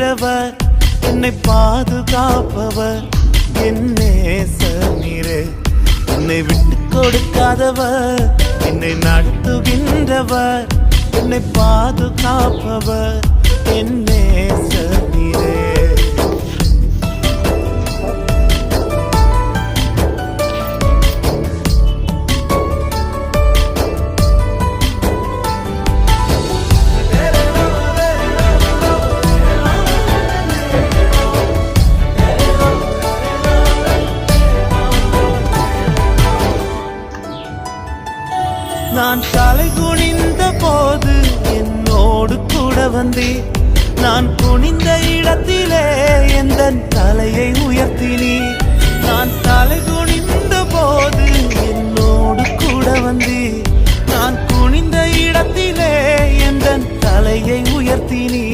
நின்றவர் என்னை பாதுகாப்பவர் என் நேசநீரே. என்னை விட்டு கொடுக்காதவர் என்னை நடத்துகின்றவர் என்னை பாதுகாப்பவர் என் நேசநீரே. நான் தலை குனிந்த போது என்னோடு கூட வந்தீர். நான் குனிந்த இடத்திலே எந்த தலையை உயர்த்தினீர். நான் தலை குனிந்த போது என்னோடு கூட வந்தீர். நான் குனிந்த இடத்திலே எந்த தலையை உயர்த்தினீர்.